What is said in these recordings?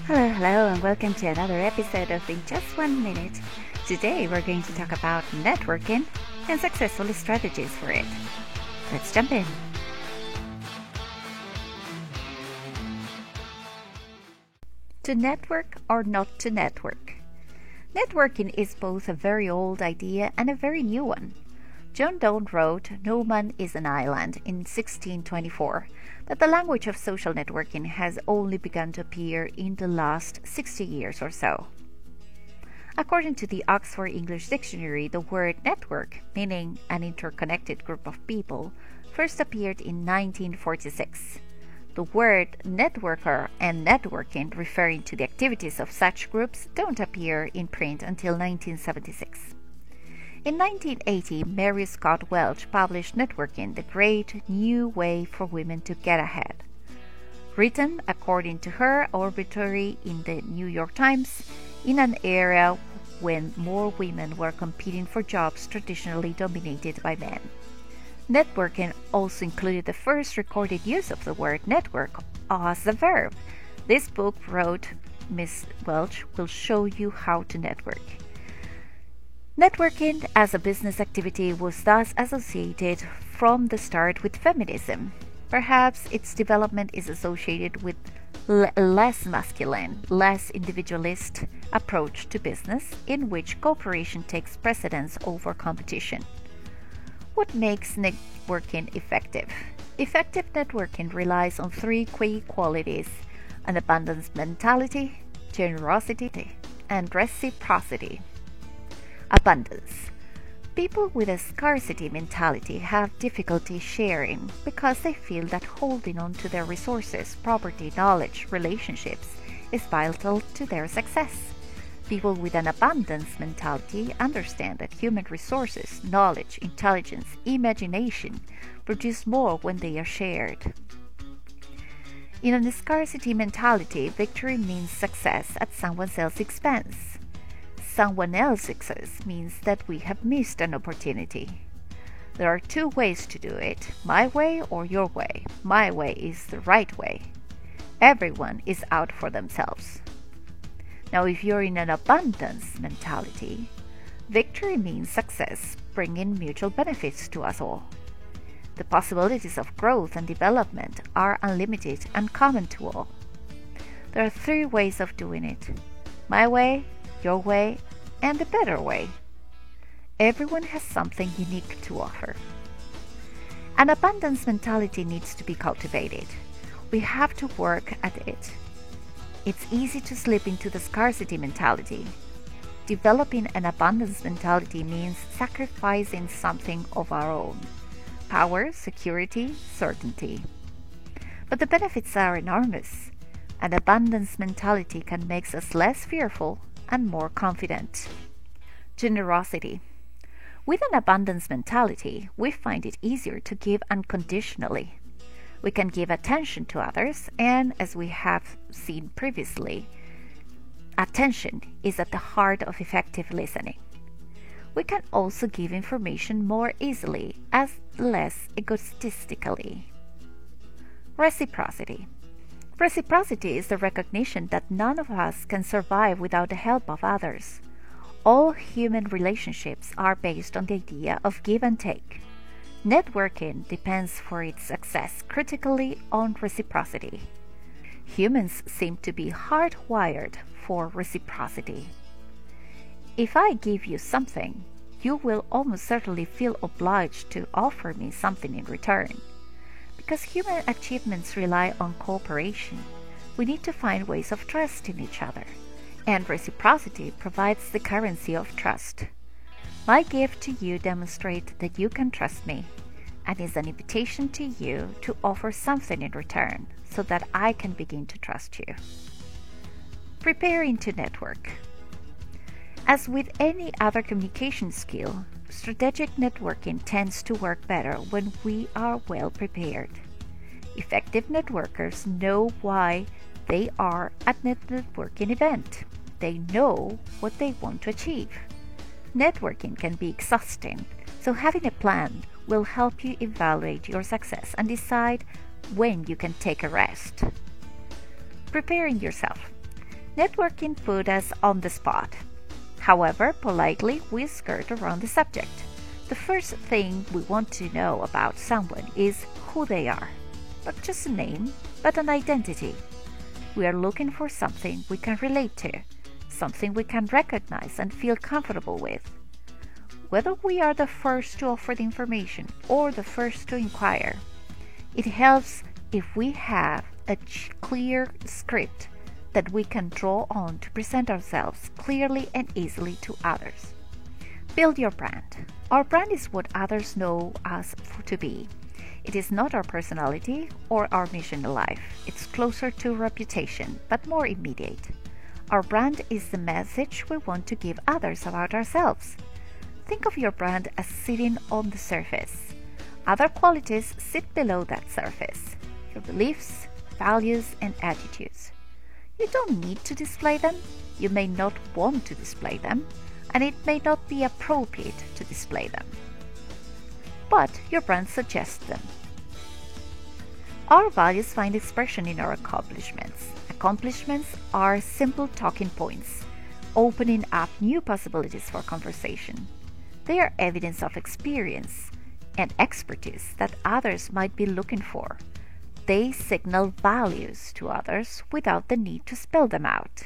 Hello, and welcome to another episode of In Just 1 Minute. Today, we're going to talk about networking and successful strategies for it. Let's jump in. To network or not to network? Networking is both a very old idea and a very new one. John Donne wrote "No man is an island" in 1624, but the language of social networking has only begun to appear in the last 60 years or so. According to the Oxford English Dictionary, the word network, meaning an interconnected group of people, first appeared in 1946. The word networker and networking, referring to the activities of such groups, don't appear in print until 1976. In 1980, Mary Scott Welch published Networking, the Great New Way for Women to Get Ahead. Written, according to her, arbitrarily in the New York Times, in an era when more women were competing for jobs traditionally dominated by men. Networking also included the first recorded use of the word network as a verb. This book, wrote Miss Welch, will show you how to network. Networking as a business activity was thus associated from the start with feminism. Perhaps its development is associated with a less masculine, less individualist approach to business, in which cooperation takes precedence over competition. What makes networking effective? Effective networking relies on three key qualities: an abundance mentality, generosity, and reciprocity. Abundance. People with a scarcity mentality have difficulty sharing because they feel that holding on to their resources, property, knowledge, relationships is vital to their success. People with an abundance mentality understand that human resources, knowledge, intelligence, imagination produce more when they are shared. In a scarcity mentality, victory means success at someone else's expense. Someone else's success means that we have missed an opportunity. There are two ways to do it: my way or your way. My way is the right way. Everyone is out for themselves. Now, if you're in an abundance mentality, victory means success, bringing mutual benefits to us all. The possibilities of growth and development are unlimited and common to all. There are three ways of doing it: my way, your way, and the better way. Everyone has something unique to offer. An abundance mentality needs to be cultivated. We have to work at it. It's easy to slip into the scarcity mentality. Developing an abundance mentality means sacrificing something of our own: power, security, certainty. But the benefits are enormous. An abundance mentality can make us less fearful and more confident. Generosity. With an abundance mentality, we find it easier to give unconditionally. We can give attention to others, and as we have seen previously, attention is at the heart of effective listening. We can also give information more easily, as less egotistically. Reciprocity. Reciprocity is the recognition that none of us can survive without the help of others. All human relationships are based on the idea of give and take. Networking depends for its success critically on reciprocity. Humans seem to be hardwired for reciprocity. If I give you something, you will almost certainly feel obliged to offer me something in return. Because human achievements rely on cooperation, we need to find ways of trusting each other, and reciprocity provides the currency of trust. My gift to you demonstrates that you can trust me, and is an invitation to you to offer something in return so that I can begin to trust you. Preparing to network. As with any other communication skill, strategic networking tends to work better when we are well prepared. Effective networkers know why they are at a networking event. They know what they want to achieve. Networking can be exhausting, so having a plan will help you evaluate your success and decide when you can take a rest. Preparing yourself. Networking put us on the spot. However, politely, we skirt around the subject. The first thing we want to know about someone is who they are. Not just a name, but an identity. We are looking for something we can relate to, something we can recognize and feel comfortable with. Whether we are the first to offer the information or the first to inquire, it helps if we have a clear script that we can draw on to present ourselves clearly and easily to others. Build your brand. Our brand is what others know us to be. It is not our personality or our mission in life. It's closer to reputation, but more immediate. Our brand is the message we want to give others about ourselves. Think of your brand as sitting on the surface. Other qualities sit below that surface. Your beliefs, values, and attitudes. You don't need to display them. You may not want to display them, and it may not be appropriate to display them. But your brand suggests them. Our values find expression in our accomplishments. Accomplishments are simple talking points, opening up new possibilities for conversation. They are evidence of experience and expertise that others might be looking for. They signal values to others without the need to spell them out.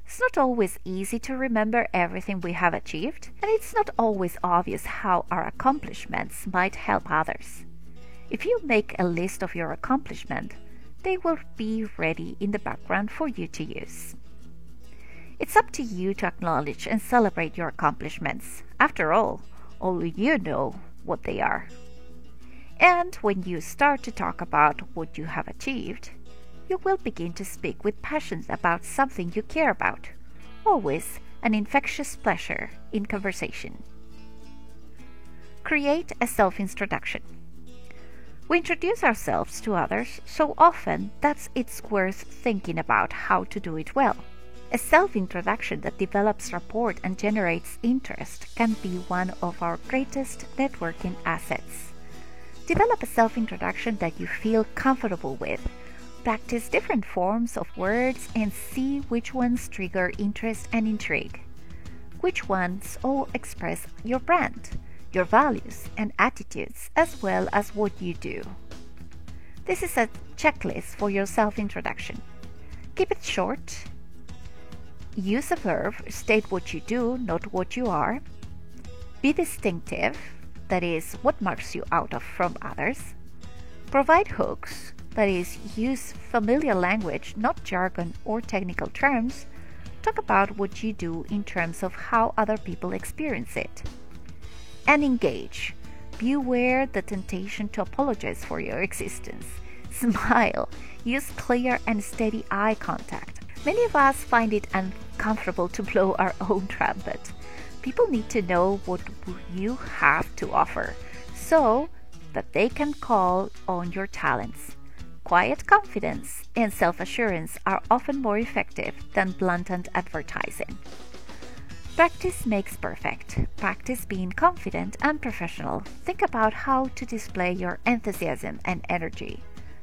It's not always easy to remember everything we have achieved, and it's not always obvious how our accomplishments might help others. If you make a list of your accomplishments, they will be ready in the background for you to use. It's up to you to acknowledge and celebrate your accomplishments. After all, only you know what they are. And when you start to talk about what you have achieved, you will begin to speak with passion about something you care about. Always an infectious pleasure in conversation. Create a self-introduction. We introduce ourselves to others so often that it's worth thinking about how to do it well. A self-introduction that develops rapport and generates interest can be one of our greatest networking assets. Develop a self-introduction that you feel comfortable with. Practice different forms of words and see which ones trigger interest and intrigue. Which ones all express your brand, your values and attitudes, as well as what you do. This is a checklist for your self-introduction. Keep it short. Use a verb, state what you do, not what you are. Be distinctive, that is, what marks you out from others. Provide hooks, that is, use familiar language, not jargon or technical terms. Talk about what you do in terms of how other people experience it. And engage. Beware the temptation to apologize for your existence. Smile. Use clear and steady eye contact. Many of us find it uncomfortable to blow our own trumpet. People need to know what you have to offer so that they can call on your talents. Quiet confidence and self-assurance are often more effective than blatant advertising. Practice makes perfect. Practice being confident and professional. Think about how to display your enthusiasm and energy.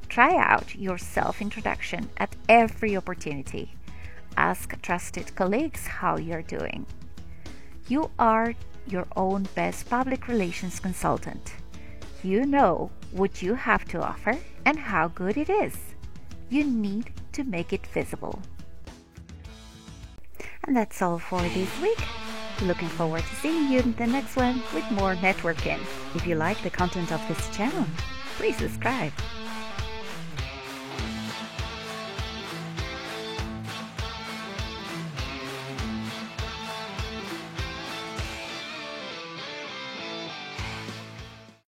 Try out your self-introduction at every opportunity. Ask trusted colleagues how you're doing. You are your own best public relations consultant. You know what you have to offer and how good it is. You need to make it visible. And that's all for this week. Looking forward to seeing you in the next one with more networking. If you like the content of this channel, please subscribe.